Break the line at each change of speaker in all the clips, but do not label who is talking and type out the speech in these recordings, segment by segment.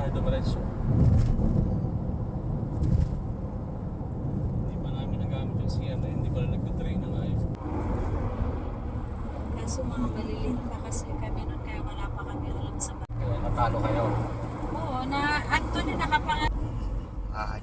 tayo dumiretso. Hindi pa namin nagamit yung CR na hindi pa nagka-train ng ayos.
Kaso mga maliliit pa kasi kami nun, kaya wala pa kami alam sa bahay.
Kaya natalo kayo.
Oo, na actually nakapangat.
Ay.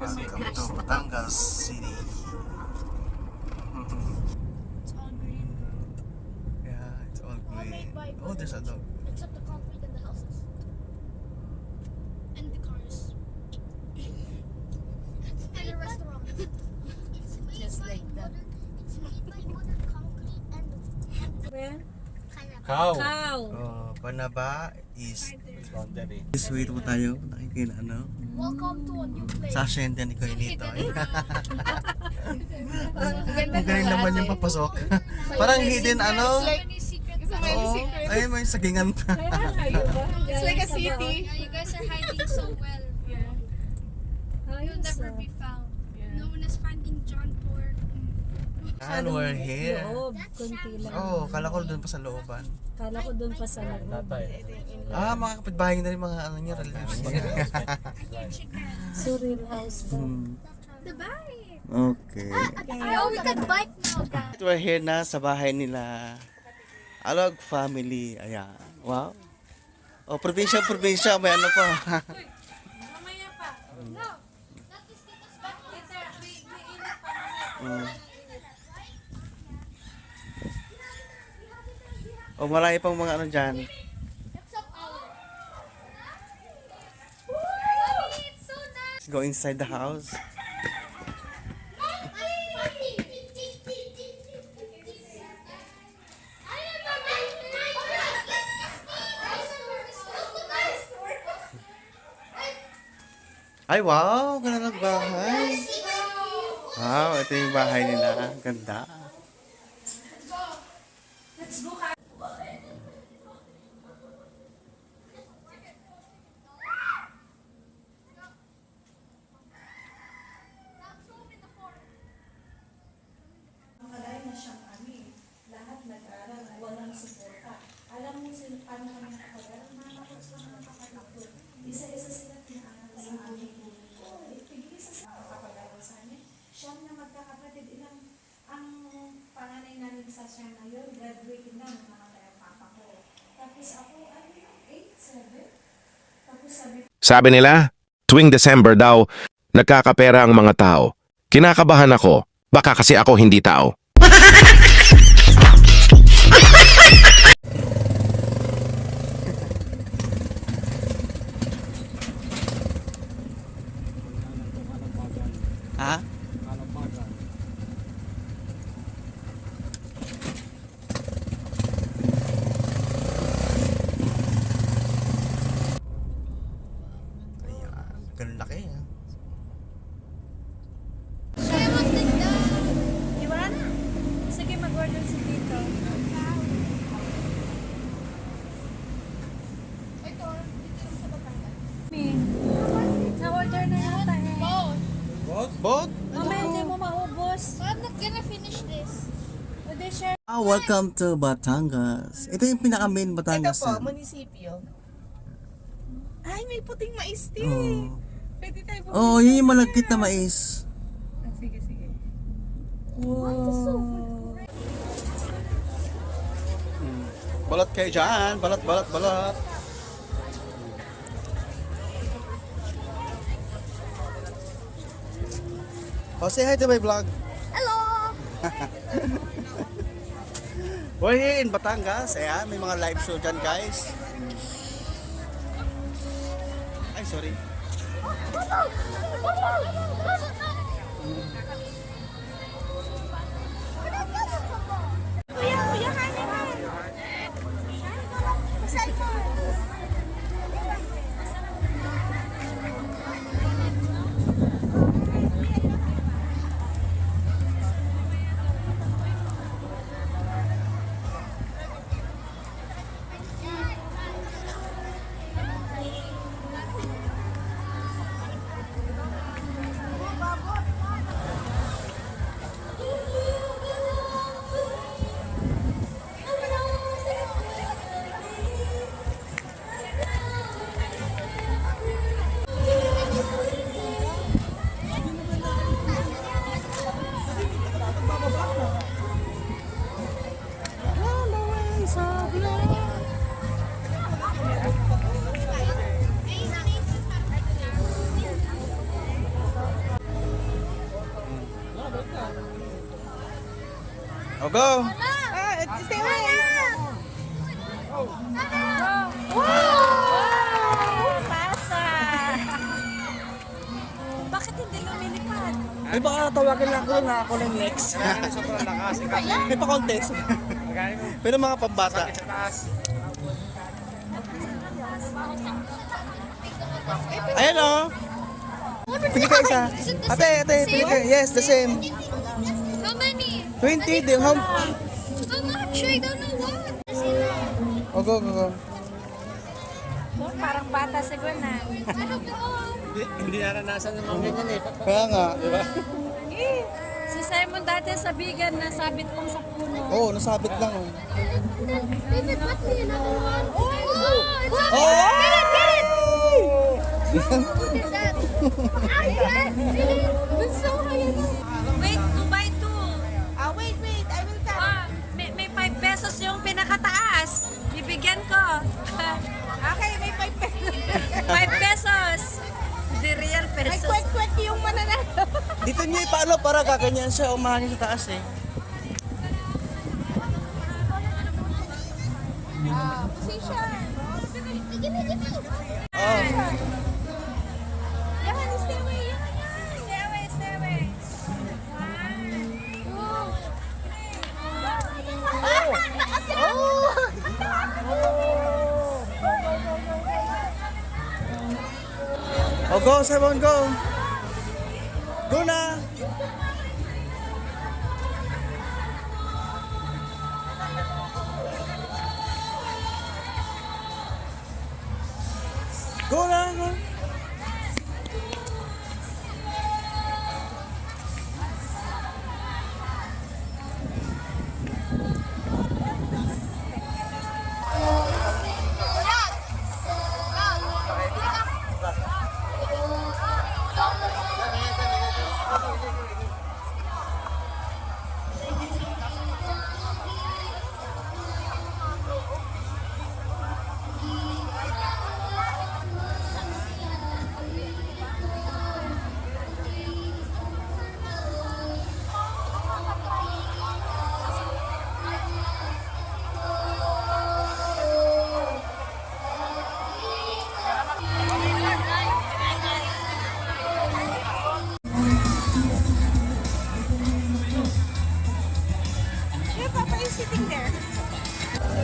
Welcome to Batangas City.
It's all green, bro.
Yeah, it's all
All
green.
made by
Oh, there's a dog.
except the concrete and the houses. And the cars. And the restaurant. It's made
Just
by
like that.
It's made by modern concrete and
Where?
Cow!
Cow.
Oh, Banaba is...
Boundary.
Sweet mo tayo. Nakikita ano?
welcome to a new place.
Sa asyenda ni Coinito. Ang galing naman yung papasok. Parang hidden ano? Oo. Ay, may sagingan pa.
It's like a city.
Yeah, you guys are hiding so well. You'll never be found. Known as finding John Pork.
And we're here.
Loob, kunti lang.
Oh, kala ko doon pa sa looban.
Kala ko doon pa sa loob.
Tatay.
Ah, mga kapitbahay na rin mga ano niya, relatives niya.
Surreal house ba?
The bike.
Okay.
Oh, we can bike now, guys.
We're here na sa bahay nila. Alog family. Ayan. Wow. Oh, probinsya, may ano pa.
Mamaya pa.
No, that is get us back.
Mainit pa.
Oh, marami pang mga ano dyan.
Except our. It's so nice.
Let's go inside the house. Ay, wow! Ganda ng bahay. Wow, ito yung bahay nila. Ganda.
Kagaya na siyang kami. Lahat nag-aaral, walang suporta. Alam mo sila paano kami nakapag-aral? Mga kapos lang nakapag-aral. Isa-isa sila pinaaral sa amin. Tig-isa sila nakapag-aral sa amin. Siyam na magkakapatid, ilang ang panganay namin sa siyam na yun, graduating na ng mga kaya papa ko. Tapos ako, 8, 7. Tapos
Sabi nila, tuwing December daw, nagkakapera ang mga tao. Kinakabahan ako, baka kasi ako hindi tao.
Ha? Ayan, ganun laki ha.
Kaya maganda.
Iwan? Sige, mag-order si Tito.
Ito, dito lang sa Batangas.
Na-order na yata eh.
Boat?
Mamaya hindi mo maubos.
I'm not gonna finish this.
O di share.
Welcome to Batangas. Ito yung pinaka-main Batangas.
Ito po, munisipyo. Ay, may puting mais din.
Oh.
Pwede tayo po.
Oh, yun yung malagkit na mais.
Ah, sige, sige.
Wow.
Balat kayo dyan. Balat. Oh, say hi to my vlog.
Hello!
We're here in Batangas. Ayan, may mga live show dyan, guys. Ay, sorry.
Kuya, kanin mo. Masal mo.
O, go!
Stay away. Pasa. Bakit hindi lumilipad?
Ay, baka tawagan lang ako na ako lang next.
Sobrang lakas.
May pa-contest. Pero mga pambata.
Sa taas.
Ayan o. Pili ka isa. Ate, pili ka. Yes, the same.
How many?
20, di how?
How much? I don't know what.
O, go, go, go.
Parang bata siguro na.
Hindi naranasan ng mga ganyan eh.
Kaya nga, di ba?
Si Simon dati sa bigan na sabit kong sa puno.
Oo, nasabit lang oh.
David, what me another one? Oh, it's
Oh!
Get it! Who did that? I did it! It's so high.
Wait, 2 by 2. Wait, I will count. May 5 pesos yung pinakataas. Bibigyan ko. Okay, may 5 pesos. 5 pesos. The real pesos. May kwek-kwek yung mananalo.
Dito niyo paano para kaganyan siya umahangin sa taas eh.
Position.
Give me.
Oh.
Yan, stay away. Stay away. 1, 2.
Oh, go, Simon, go. Go na. Go na, go.
Your papa is sitting there.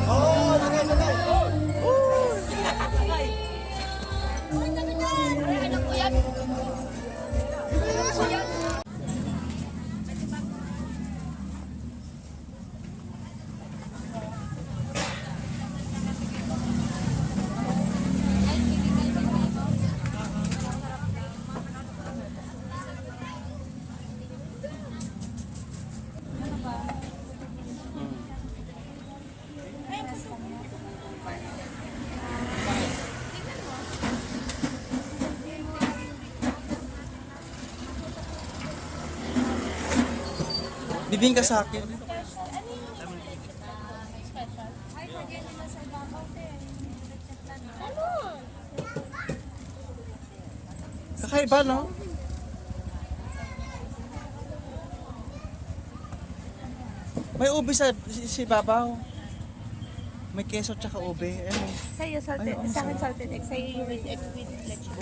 Oh, lagay.
Ano po yan?
Bibing ka sa akin. Kakaiba, no? May ube si Babaw. May keso tsaka ube. Ano?
Sa'yo salted.
Ay,
Sa akin salted egg. Sa'yo with egg with lechon.